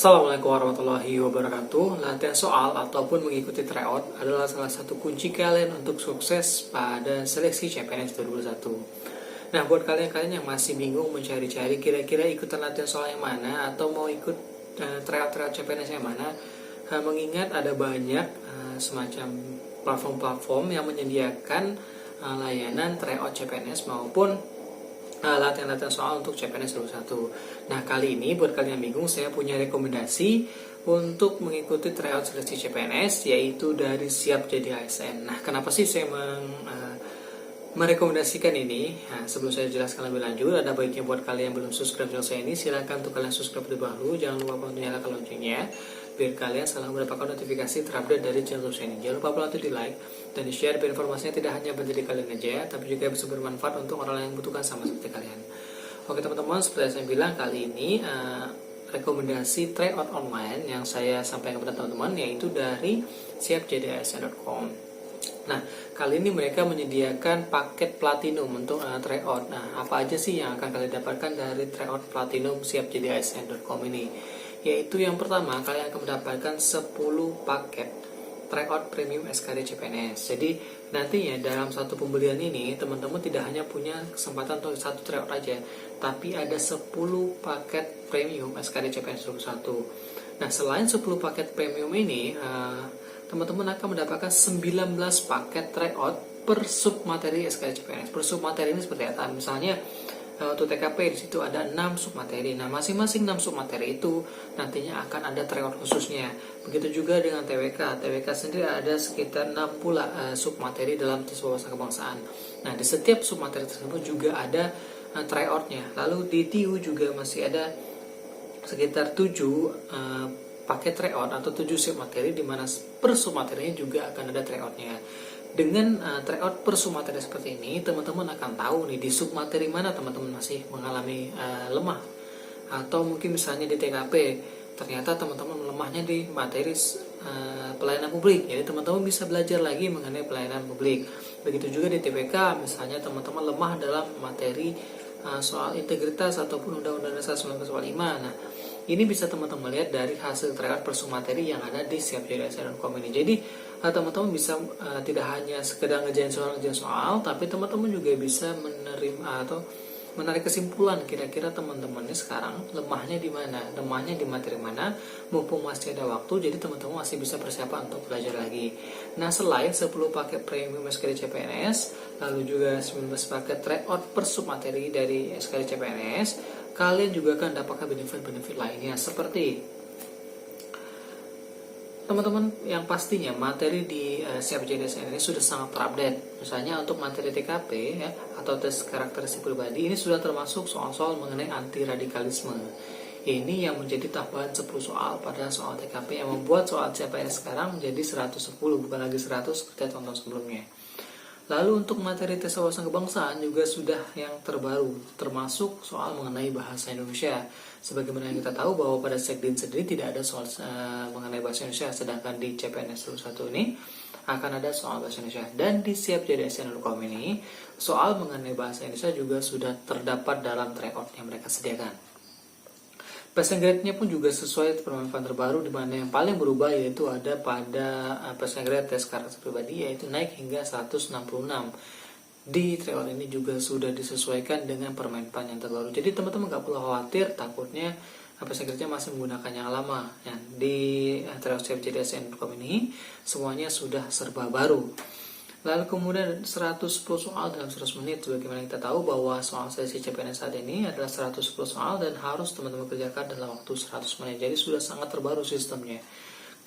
Assalamualaikum warahmatullahi wabarakatuh. Latihan soal ataupun mengikuti tryout adalah salah satu kunci kalian untuk sukses pada seleksi CPNS 2021. Nah, buat kalian-kalian yang masih bingung mencari-cari kira-kira ikutan latihan soal yang mana atau mau ikut tryout CPNS yang mana, mengingat ada banyak semacam platform-platform yang menyediakan layanan tryout CPNS maupun latihan-latihan soal untuk CPNS 21. Nah, kali ini buat kalian yang bingung, saya punya rekomendasi untuk mengikuti tryout seleksi CPNS, yaitu dari Siap Jadi ASN. Nah, kenapa sih saya merekomendasikan ini? Nah, sebelum saya jelaskan lebih lanjut, ada baiknya buat kalian yang belum subscribe channel saya ini, silahkan untuk kalian subscribe terlebih dahulu. Jangan lupa untuk nyalakan loncengnya, biar kalian selalu mendapatkan notifikasi terupdate dari channel saya ini. Jangan lupa pula untuk di like dan di share, biar informasinya tidak hanya berdiri kalian aja, tapi juga bisa bermanfaat untuk orang yang membutuhkan sama seperti kalian. Oke teman-teman, seperti saya bilang, kali ini rekomendasi tryout online yang saya sampaikan kepada teman-teman yaitu dari siapjadiasn.com. Nah, kali ini mereka menyediakan paket platinum untuk tryout. Nah, apa aja sih yang akan kalian dapatkan dari tryout platinum siapjadiasn.com ini? Yaitu yang pertama, kalian akan mendapatkan 10 paket tryout premium SKD CPNS. Jadi nantinya dalam satu pembelian ini, teman-teman tidak hanya punya kesempatan untuk satu tryout aja, tapi ada 10 paket premium SKD CPNS 21. Nah, selain 10 paket premium ini, teman-teman akan mendapatkan 19 paket tryout per sub materi SKD CPNS. Per sub materi ini seperti apa? Misalnya untuk TKP di situ ada 6 submateri. Nah, masing-masing 6 submateri itu nantinya akan ada tryout khususnya. Begitu juga dengan TWK. TWK sendiri ada sekitar 6 pula submateri dalam tes wawasan kebangsaan. Nah, di setiap submateri tersebut juga ada tryoutnya. Lalu di TIU juga masih ada sekitar 7 paket tryout atau 7 submateri, di mana per submaterinya juga akan ada tryoutnya. Dengan tryout per submateri seperti ini, teman-teman akan tahu nih di submateri mana teman-teman masih mengalami lemah. Atau mungkin misalnya di TKP, ternyata teman-teman lemahnya di materi pelayanan publik. Jadi teman-teman bisa belajar lagi mengenai pelayanan publik. Begitu juga di TPK, misalnya teman-teman lemah dalam materi soal integritas ataupun Undang-Undang Dasar 1945. Nah, ini bisa teman-teman lihat dari hasil tryout per submateri yang ada di siapjadiasn.com ini. Jadi teman-teman bisa tidak hanya sekedar ngerjain soal, tapi teman-teman juga bisa menerima atau menarik kesimpulan kira-kira teman-teman ini sekarang lemahnya di mana, lemahnya di materi mana, mumpung masih ada waktu, jadi teman-teman masih bisa persiapan untuk belajar lagi. Nah, selain 10 paket premium SKD CPNS, lalu juga 19 paket tryout per submateri dari SKD CPNS, kalian juga akan dapatkan benefit-benefit lainnya seperti teman-teman yang pastinya materi di Siap Jadi ASN ini sudah sangat terupdate. Misalnya untuk materi TKP ya, atau tes karakteristik pribadi, ini sudah termasuk soal-soal mengenai anti radikalisme. Ini yang menjadi tambahan 10 soal pada soal TKP yang membuat soal CPNS sekarang menjadi 110, bukan lagi 100 seperti tahun sebelumnya. Lalu untuk materi tes wawasan kebangsaan juga sudah yang terbaru, termasuk soal mengenai bahasa Indonesia. Sebagaimana yang kita tahu bahwa pada Sekdin sendiri tidak ada soal mengenai bahasa Indonesia, sedangkan di CPNS 21 ini akan ada soal bahasa Indonesia. Dan di Siap Jadi ASN.com ini, soal mengenai bahasa Indonesia juga sudah terdapat dalam tryout yang mereka sediakan. Passing grade-nya pun juga sesuai permasalahan terbaru, di mana yang paling berubah yaitu ada pada passing grade tes karakter pribadi, yaitu naik hingga 166. Di tryout ini juga sudah disesuaikan dengan permenpan yang terbaru. Jadi teman-teman gak perlu khawatir takutnya passing grade-nya masih menggunakan yang lama. Ya, di tryout siapjadiasn.com ini semuanya sudah serba baru. Lalu kemudian 110 soal dalam 100 menit. Sebagaimana kita tahu bahwa soal seleksi CPNS saat ini adalah 110 soal dan harus teman-teman kerjakan dalam waktu 100 menit. Jadi sudah sangat terbaru sistemnya.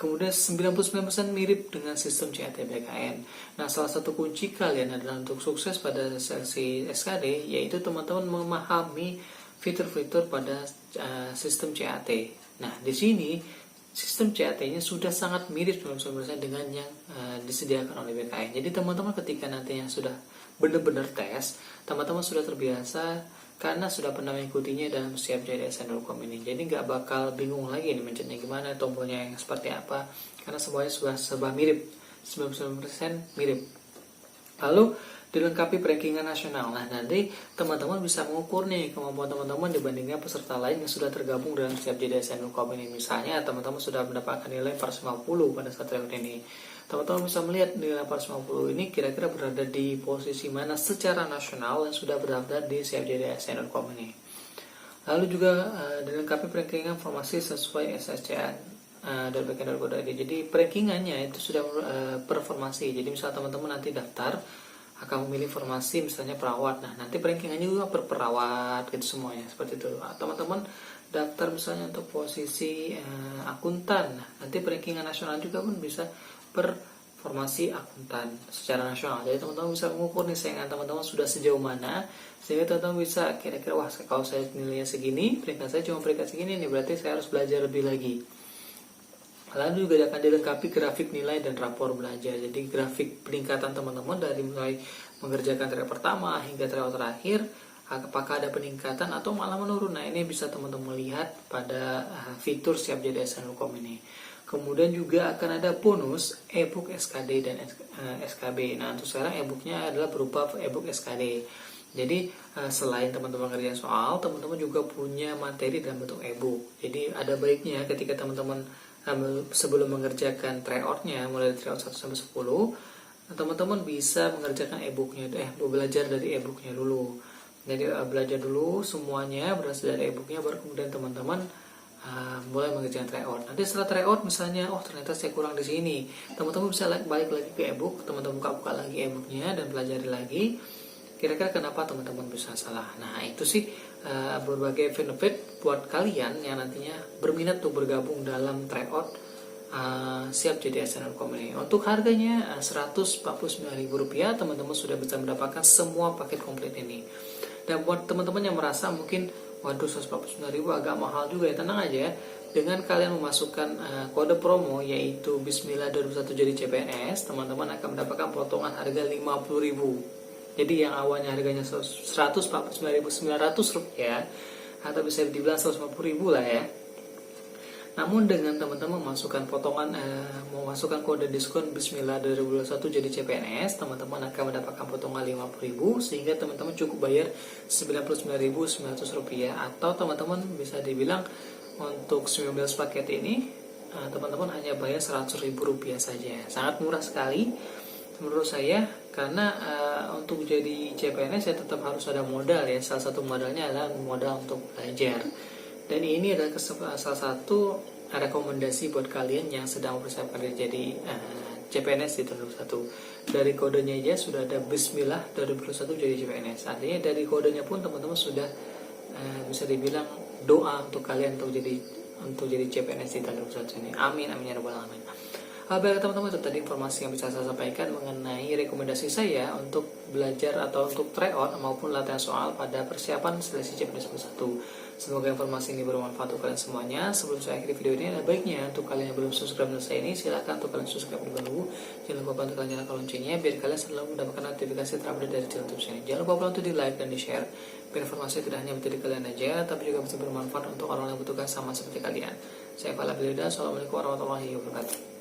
Kemudian 99% mirip dengan sistem CAT BKN. Nah, salah satu kunci kalian adalah untuk sukses pada seleksi SKD, yaitu teman-teman memahami fitur-fitur pada sistem CAT. Nah, di sini sistem CAT-nya sudah sangat mirip dengan yang disediakan oleh BKN. Jadi teman-teman ketika nantinya sudah benar-benar tes, teman-teman sudah terbiasa karena sudah pernah mengikutinya dalam siapjadiasn.com ini. Jadi nggak bakal bingung lagi nih mencetnya gimana, tombolnya yang seperti apa, karena semuanya sudah serba mirip, 99% mirip. Lalu dilengkapi rankingan nasional. Nah, nanti teman-teman bisa mengukur nih kemampuan teman-teman dibandingkan peserta lain yang sudah tergabung dalam Siap Jadi ASN.com ini. Misalnya teman-teman sudah mendapatkan nilai 450 pada saat tryout ini. Teman-teman bisa melihat nilai 450 ini kira-kira berada di posisi mana secara nasional yang sudah berdaftar di Siap Jadi ASN.com ini. Lalu juga dilengkapi rankingan formasi sesuai SSCN dan bagian.go.id. Jadi rankingannya itu sudah per formasi. Jadi misal teman-teman nanti daftar akan memilih formasi misalnya perawat. Nah, nanti rankingannya juga per perawat gitu semuanya seperti itu. Teman-teman daftar misalnya untuk posisi akuntan. Nah, nanti rankingan nasional juga pun bisa per formasi akuntan secara nasional. Jadi teman-teman bisa mengukur nih saingan teman-teman sudah sejauh mana, sehingga teman-teman bisa kira-kira wah kalau saya nilainya segini, peringkat saya cuma peringkat segini nih, berarti saya harus belajar lebih lagi. Lalu juga akan dilengkapi grafik nilai dan rapor belajar. Jadi grafik peningkatan teman-teman dari mulai mengerjakan tryout pertama hingga tryout terakhir, apakah ada peningkatan atau malah menurun. Nah, ini bisa teman-teman lihat pada fitur Siap Jadi ASN.com ini. Kemudian juga akan ada bonus e-book SKD dan SKB. Nah, untuk sekarang e-booknya adalah berupa e-book SKD. Jadi selain teman-teman ngerjain soal, teman-teman juga punya materi dalam bentuk e-book. Jadi ada baiknya ketika teman-teman sebelum mengerjakan tryoutnya mulai dari tryout 1 sampai 10, teman-teman bisa mengerjakan e-booknya, belajar dari e-booknya dulu. Jadi belajar dulu semuanya berasal dari e-booknya, baru kemudian teman-teman mulai mengerjakan tryout. Nanti setelah tryout misalnya, oh ternyata saya kurang di sini, teman-teman bisa balik lagi ke e-book, teman-teman buka lagi e-booknya dan pelajari lagi. Kira-kira kenapa teman-teman bisa salah? Nah, itu sih berbagai benefit buat kalian yang nantinya berminat untuk bergabung dalam tryout Siap Jadi ASN.com ini. Untuk harganya Rp149.000, teman-teman sudah bisa mendapatkan semua paket komplit ini. Dan buat teman-teman yang merasa mungkin waduh 149.000 agak mahal juga ya, tenang aja ya. Dengan kalian memasukkan kode promo yaitu Bismillah 2021 jadi CPNS, teman-teman akan mendapatkan potongan harga Rp50.000. Jadi yang awalnya harganya Rp149.900 atau bisa dibilang Rp150.000 lah ya. Namun dengan teman-teman memasukkan memasukkan kode diskon Bismillah 2021 jadi CPNS, teman-teman akan mendapatkan potongan Rp50.000 sehingga teman-teman cukup bayar Rp99.900 atau teman-teman bisa dibilang untuk 19 paket ini teman-teman hanya bayar Rp100.000 saja. Sangat murah sekali menurut saya, karena untuk jadi CPNS saya tetap harus ada modal ya. Salah satu modalnya adalah modal untuk belajar. Dan ini adalah salah satu rekomendasi buat kalian yang sedang mempersiapkan diri jadi CPNS di tahun 2021. Dari kodenya aja sudah ada Bismillah 2021 jadi CPNS. Artinya dari kodenya pun teman-teman sudah bisa dibilang doa untuk kalian untuk jadi CPNS di tahun 2021 ini. Amin, amin ya rabbal alamin. Baik teman-teman, itu tadi informasi yang bisa saya sampaikan mengenai rekomendasi saya untuk belajar atau untuk tryout maupun latihan soal pada persiapan seleksi CPNS 2021. Semoga informasi ini bermanfaat untuk kalian semuanya. Sebelum saya akhiri video ini, ada baiknya untuk kalian yang belum subscribe channel saya ini, silahkan untuk kalian subscribe terlebih dahulu. Jangan lupa bantu kalian nyalakan loncengnya biar kalian selalu mendapatkan notifikasi terupdate dari channel YouTube saya ini. Jangan lupa untuk di like dan di share biar informasi tidak hanya menjadi kalian aja, tapi juga bisa bermanfaat untuk orang yang membutuhkan sama seperti kalian. Saya Fala Bilda, Assalamualaikum warahmatullahi wabarakatuh.